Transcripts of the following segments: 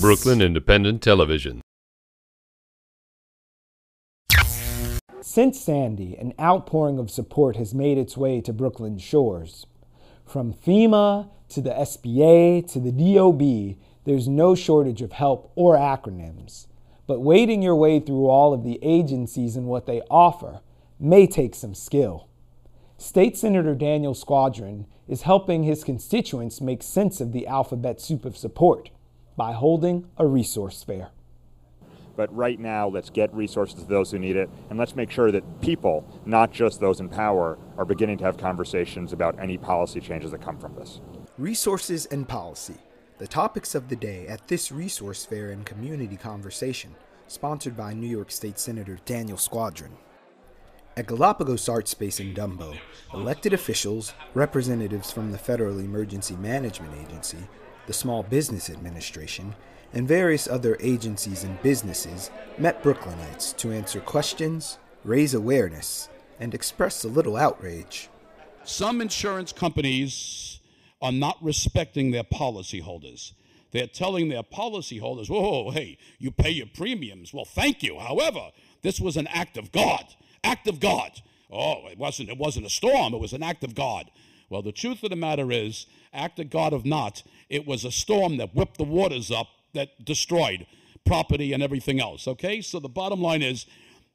Brooklyn Independent Television. Since Sandy, an outpouring of support has made its way to Brooklyn's shores. From FEMA to the SBA to the DOB, there's no shortage of help or acronyms. But wading your way through all of the agencies and what they offer may take some skill. State Senator Daniel Squadron is helping his constituents make sense of the alphabet soup of support by holding a resource fair. But right now, let's get resources to those who need it, and let's make sure that people, not just those in power, are beginning to have conversations about any policy changes that come from this. Resources and policy, the topics of the day at this resource fair and community conversation, sponsored by New York State Senator Daniel Squadron. At Galapagos Art Space in Dumbo, elected officials, representatives from the Federal Emergency Management Agency, the Small Business Administration, and various other agencies and businesses met Brooklynites to answer questions, raise awareness, and express a little outrage. Some insurance companies are not respecting their policyholders. They're telling their policyholders, whoa, hey, you pay your premiums. Well, thank you. However, this was an act of God. Act of God. Oh, it wasn't a storm. It was an act of God. Well, the truth of the matter is, act of God of not, it was a storm that whipped the waters up that destroyed property and everything else, okay? So the bottom line is,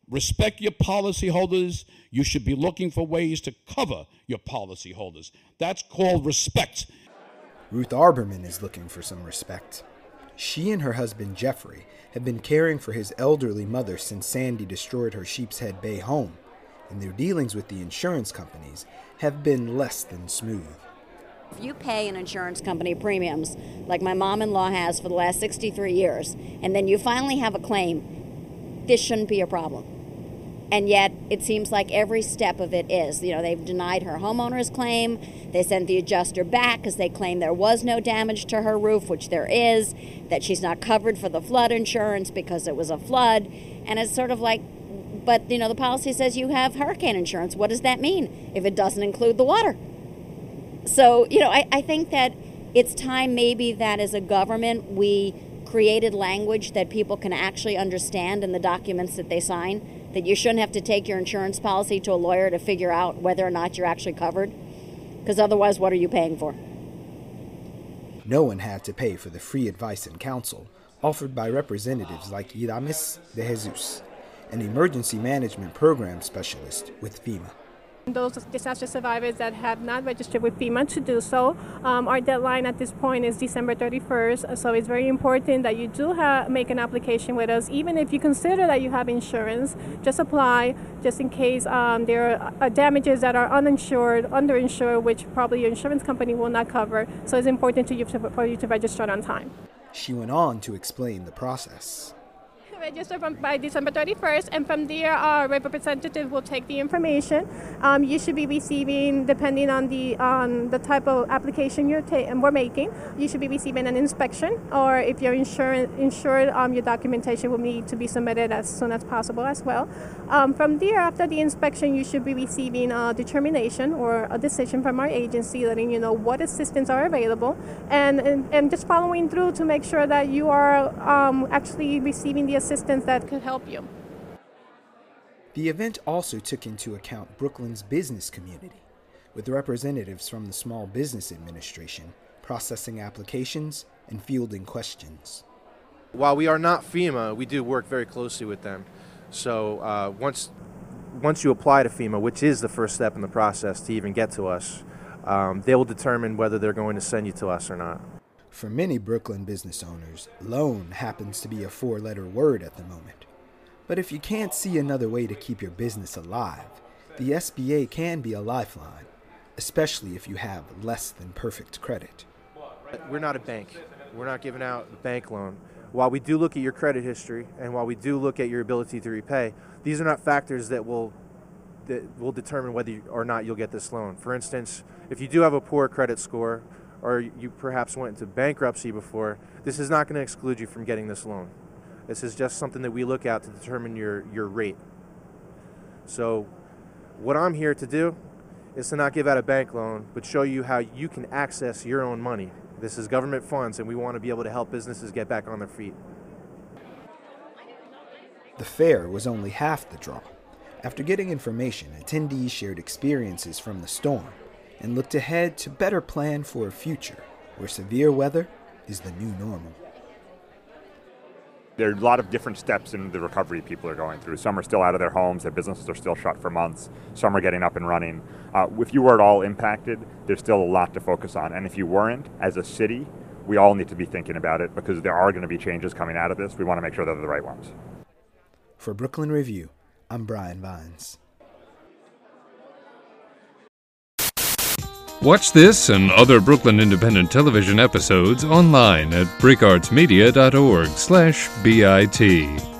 respect your policyholders. You should be looking for ways to cover your policyholders. That's called respect. Ruth ARBERMAN is looking for some respect. She and her husband Jeffrey have been caring for his elderly mother since Sandy destroyed her Sheepshead Bay home, and their dealings with the insurance companies have been less than smooth. If you pay an insurance company premiums, like my mom-in-law has for the last 63 years, and then you finally have a claim, this shouldn't be a problem. And yet, it seems like every step of it is. You know, they've denied her homeowner's claim. They sent the adjuster back because they claim there was no damage to her roof, which there is, that she's not covered for the flood insurance because it was a flood. And it's sort of like, but, you know, the policy says you have hurricane insurance. What does that mean if it doesn't include the water? So, you know, I think that it's time maybe that as a government we created language that people can actually understand in the documents that they sign, that you shouldn't have to take your insurance policy to a lawyer to figure out whether or not you're actually covered, because otherwise what are you paying for? No one had to pay for the free advice and counsel offered by representatives like IDAMIS de Jesus, an emergency management program specialist with FEMA. Those disaster survivors that have not registered with FEMA to do so, our deadline at this point is December 31st, so it's very important that you do make an application with us. Even if you consider that you have insurance, just apply just in case there are damages that are uninsured, underinsured, which probably your insurance company will not cover, so it's important for you to register on time. She went on to explain the process. Register by December 31st, and from there our representative will take the information. You should be receiving, depending on the type of application we're making, you should be receiving an inspection, or if you're insured, your documentation will need to be submitted as soon as possible as well. From there, after the inspection, you should be receiving a determination or a decision from our agency letting you know what assistance are available, and just following through to make sure that you are actually receiving the assistance that could help you. The event also took into account Brooklyn's business community, with representatives from the Small Business Administration processing applications and fielding questions. While we are not FEMA, we do work very closely with them. So once you apply to FEMA, which is the first step in the process to even get to us, they will determine whether they're going to send you to us or not. For many Brooklyn business owners, loan happens to be a four-letter word at the moment. But if you can't see another way to keep your business alive, the SBA can be a lifeline, especially if you have less than perfect credit. We're not a bank. We're not giving out a bank loan. While we do look at your credit history and while we do look at your ability to repay, these are not factors that will determine whether or not you'll get this loan. For instance, if you do have a poor credit score, or you perhaps went into bankruptcy before, this is not going to exclude you from getting this loan. This is just something that we look at to determine your rate. So what I'm here to do is to not give out a bank loan, but show you how you can access your own money This is government funds, and we want to be able to help businesses get back on their feet. The fair was only half the draw. After getting information, attendees shared experiences from the storm and looked ahead to better plan for a future where severe weather is the new normal. There are a lot of different steps in the recovery people are going through. Some are still out of their homes, their businesses are still shut for months. Some are getting up and running. If you were at all impacted, there's still a lot to focus on. And if you weren't, as a city, we all need to be thinking about it because there are going to be changes coming out of this. We want to make sure they're the right ones. For Brooklyn Review, I'm Brian Vines. Watch this and other Brooklyn Independent Television episodes online at breakartsmedia.org/BIT.